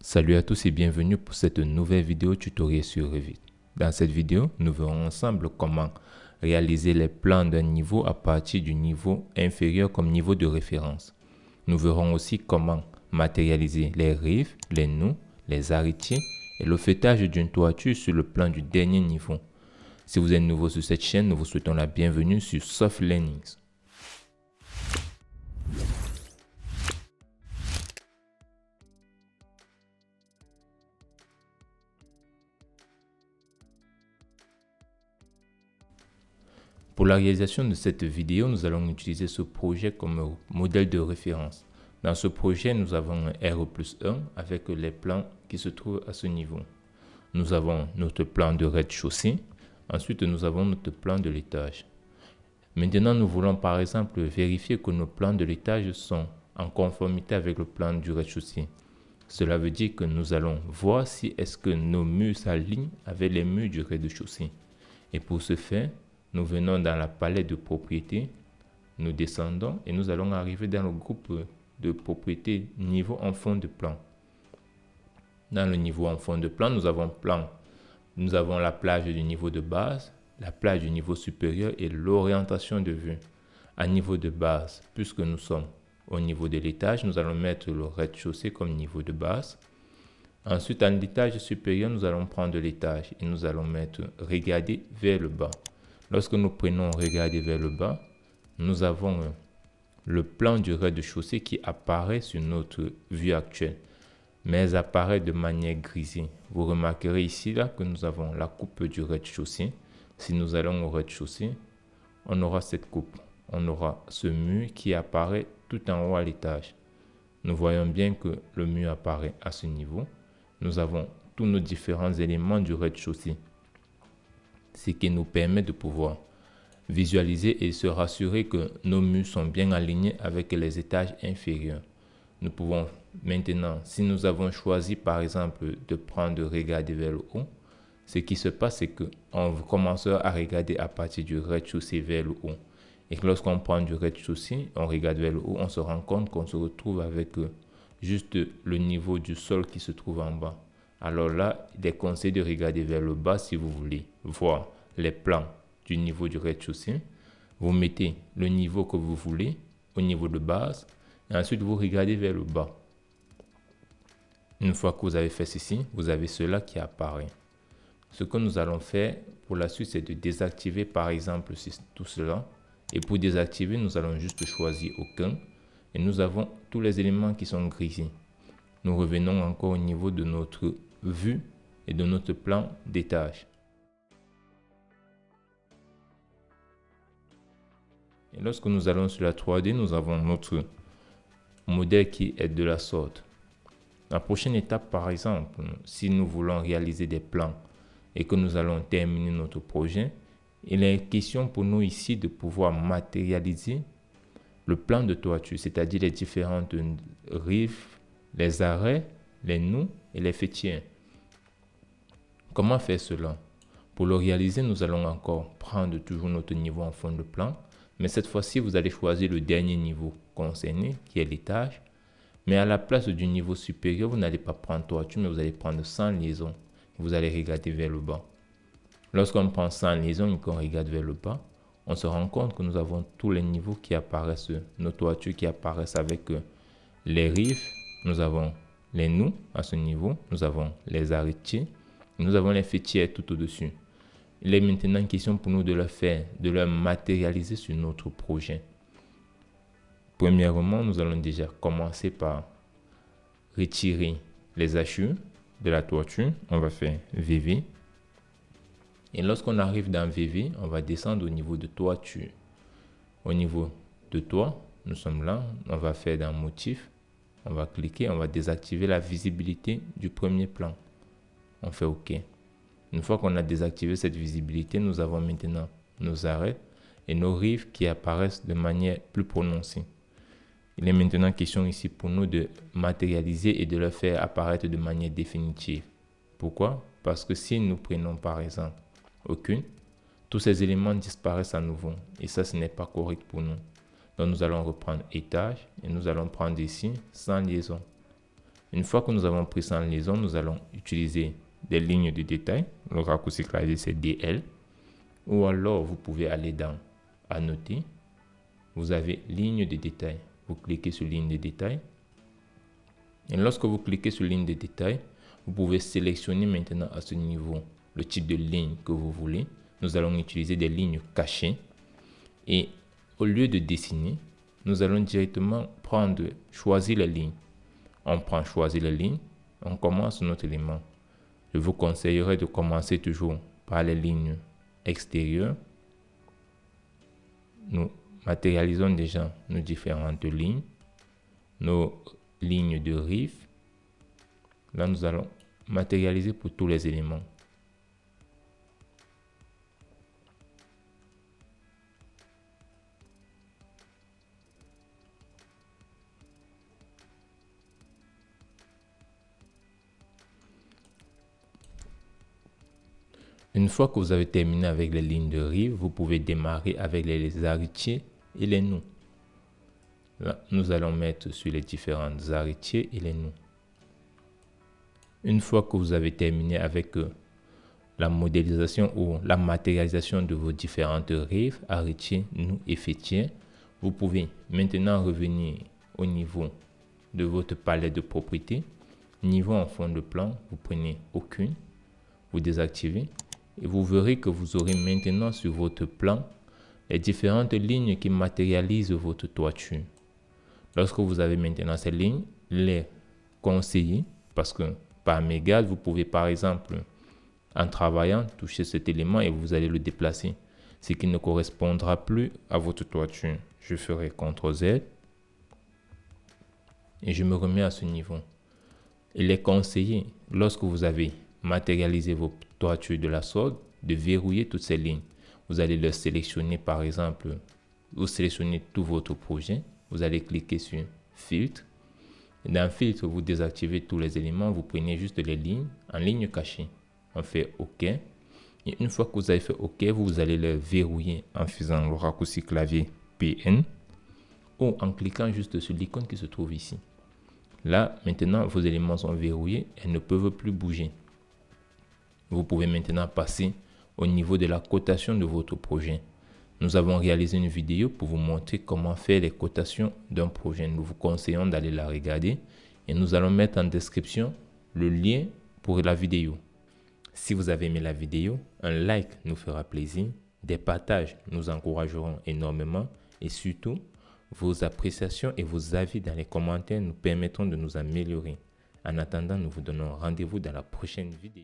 Salut à tous et bienvenue pour cette nouvelle vidéo tutoriel sur Revit. Dans cette vidéo, nous verrons ensemble comment réaliser les plans d'un niveau à partir du niveau inférieur comme niveau de référence. Nous verrons aussi comment matérialiser les rives, les nœuds, les arrêtiers et le fêtage d'une toiture sur le plan du dernier niveau. Si vous êtes nouveau sur cette chaîne, nous vous souhaitons la bienvenue sur Soft Learnings. Pour la réalisation de cette vidéo, nous allons utiliser ce projet comme modèle de référence. Dans ce projet, nous avons un R+1 avec les plans qui se trouvent à ce niveau. Nous avons notre plan de rez-de-chaussée. Ensuite, nous avons notre plan de l'étage. Maintenant, nous voulons par exemple vérifier que nos plans de l'étage sont en conformité avec le plan du rez-de-chaussée. Cela veut dire que nous allons voir si est-ce que nos murs s'alignent avec les murs du rez-de-chaussée. Et pour ce faire, nous venons dans la palette de propriétés, nous descendons et nous allons arriver dans le groupe de propriétés niveau en fond de plan. Dans le niveau en fond de plan, nous avons la plage du niveau de base, la plage du niveau supérieur et l'orientation de vue. À niveau de base, puisque nous sommes au niveau de l'étage, nous allons mettre le rez-de-chaussée comme niveau de base. Ensuite, à l'étage supérieur, nous allons prendre l'étage et nous allons mettre regarder vers le bas. Lorsque nous prenons regarder vers le bas, nous avons le plan du rez-de-chaussée qui apparaît sur notre vue actuelle, mais apparaît de manière grisée. Vous remarquerez ici là que nous avons la coupe du rez-de-chaussée. Si nous allons au rez-de-chaussée, on aura cette coupe. On aura ce mur qui apparaît tout en haut à l'étage. Nous voyons bien que le mur apparaît à ce niveau. Nous avons tous nos différents éléments du rez-de-chaussée, ce qui nous permet de pouvoir visualiser et se rassurer que nos murs sont bien alignés avec les étages inférieurs. Nous pouvons maintenant, si nous avons choisi par exemple de prendre regarder vers le haut, ce qui se passe c'est qu'on commencera à regarder à partir du rez-de-chaussée vers le haut. Et que lorsqu'on prend du rez-de-chaussée, on regarde vers le haut, on se rend compte qu'on se retrouve avec juste le niveau du sol qui se trouve en bas. Alors là, il est conseillé de regarder vers le bas si vous voulez voir les plans du niveau du rez-de-chaussée. Vous mettez le niveau que vous voulez au niveau de base et ensuite vous regardez vers le bas. Une fois que vous avez fait ceci, vous avez cela qui apparaît. Ce que nous allons faire pour la suite, c'est de désactiver par exemple tout cela. Et pour désactiver, nous allons juste choisir aucun. Et nous avons tous les éléments qui sont grisés. Nous revenons encore au niveau de notre vue et de notre plan d'étage. Et lorsque nous allons sur la 3D, nous avons notre modèle qui est de la sorte. La prochaine étape, par exemple, si nous voulons réaliser des plans et que nous allons terminer notre projet, il est question pour nous ici de pouvoir matérialiser le plan de toiture, c'est-à-dire les différentes rives, les arrêts, les nœuds et les faîtières. Comment faire cela? Pour le réaliser, nous allons encore prendre toujours notre niveau en fond de plan, mais cette fois-ci, vous allez choisir le dernier niveau concerné, qui est l'étage. Mais à la place du niveau supérieur, vous n'allez pas prendre toiture, mais vous allez prendre sans liaison. Vous allez regarder vers le bas. Lorsqu'on prend sans liaison et qu'on regarde vers le bas, on se rend compte que nous avons tous les niveaux qui apparaissent, nos toitures qui apparaissent avec les rives. Nous avons les nœuds à ce niveau, nous avons les arrêtiers, nous avons les faîtières tout au-dessus. Il est maintenant question pour nous de le faire, de le matérialiser sur notre projet. Premièrement, nous allons déjà commencer par retirer les hachures de la toiture. On va faire VV. Et lorsqu'on arrive dans VV, on va descendre au niveau de toiture. Au niveau de toit, nous sommes là. On va faire dans motif. On va cliquer, on va désactiver la visibilité du premier plan. On fait OK. Une fois qu'on a désactivé cette visibilité, nous avons maintenant nos arrêts et nos rives qui apparaissent de manière plus prononcée. Il est maintenant question ici pour nous de matérialiser et de le faire apparaître de manière définitive. Pourquoi? Parce que si nous prenons par exemple aucune, tous ces éléments disparaissent à nouveau et ça, ce n'est pas correct pour nous. Donc nous allons reprendre étage et nous allons prendre ici sans liaison. Une fois que nous avons pris ça en liaison, nous allons utiliser des lignes de détail. Le raccourci clavier, c'est DL. Ou alors, vous pouvez aller dans Annoter. Vous avez ligne de détail. Vous cliquez sur ligne de détail. Et lorsque vous cliquez sur ligne de détail, vous pouvez sélectionner maintenant à ce niveau le type de ligne que vous voulez. Nous allons utiliser des lignes cachées. Et au lieu de dessiner, nous allons directement choisir la ligne. On prend choisir la ligne, on commence notre élément. Je vous conseillerais de commencer toujours par les lignes extérieures. Nous matérialisons déjà nos différentes lignes, nos lignes de rive. Là, nous allons matérialiser pour tous les éléments. Une fois que vous avez terminé avec les lignes de rive, vous pouvez démarrer avec les arrêtiers et les nœuds. Là, nous allons mettre sur les différentes arrêtiers et les nœuds. Une fois que vous avez terminé avec la modélisation ou la matérialisation de vos différentes rives, arrêtiers, nœuds et faîtières, vous pouvez maintenant revenir au niveau de votre palette de propriétés. Niveau en fond de plan, vous prenez aucune, vous désactivez. Et vous verrez que vous aurez maintenant sur votre plan les différentes lignes qui matérialisent votre toiture. Lorsque vous avez maintenant ces lignes, les conseiller, parce que par arme égale, vous pouvez par exemple, en travaillant, toucher cet élément et vous allez le déplacer, ce qui ne correspondra plus à votre toiture. Je ferai CTRL Z et je me remets à ce niveau. Il est conseillé, lorsque vous avez matérialisé vos toitures de la sorte, de verrouiller toutes ces lignes. Vous allez le sélectionner par exemple, vous sélectionnez tout votre projet, vous allez cliquer sur filtre. Dans filtre, vous désactivez tous les éléments, vous prenez juste les lignes en ligne cachée. On fait OK. Et une fois que vous avez fait OK, vous allez le verrouiller en faisant le raccourci clavier PN ou en cliquant juste sur l'icône qui se trouve ici. Là, maintenant, vos éléments sont verrouillés et ne peuvent plus bouger. Vous pouvez maintenant passer au niveau de la cotation de votre projet. Nous avons réalisé une vidéo pour vous montrer comment faire les cotations d'un projet. Nous vous conseillons d'aller la regarder et nous allons mettre en description le lien pour la vidéo. Si vous avez aimé la vidéo, un like nous fera plaisir, des partages nous encourageront énormément et surtout, vos appréciations et vos avis dans les commentaires nous permettront de nous améliorer. En attendant, nous vous donnons rendez-vous dans la prochaine vidéo.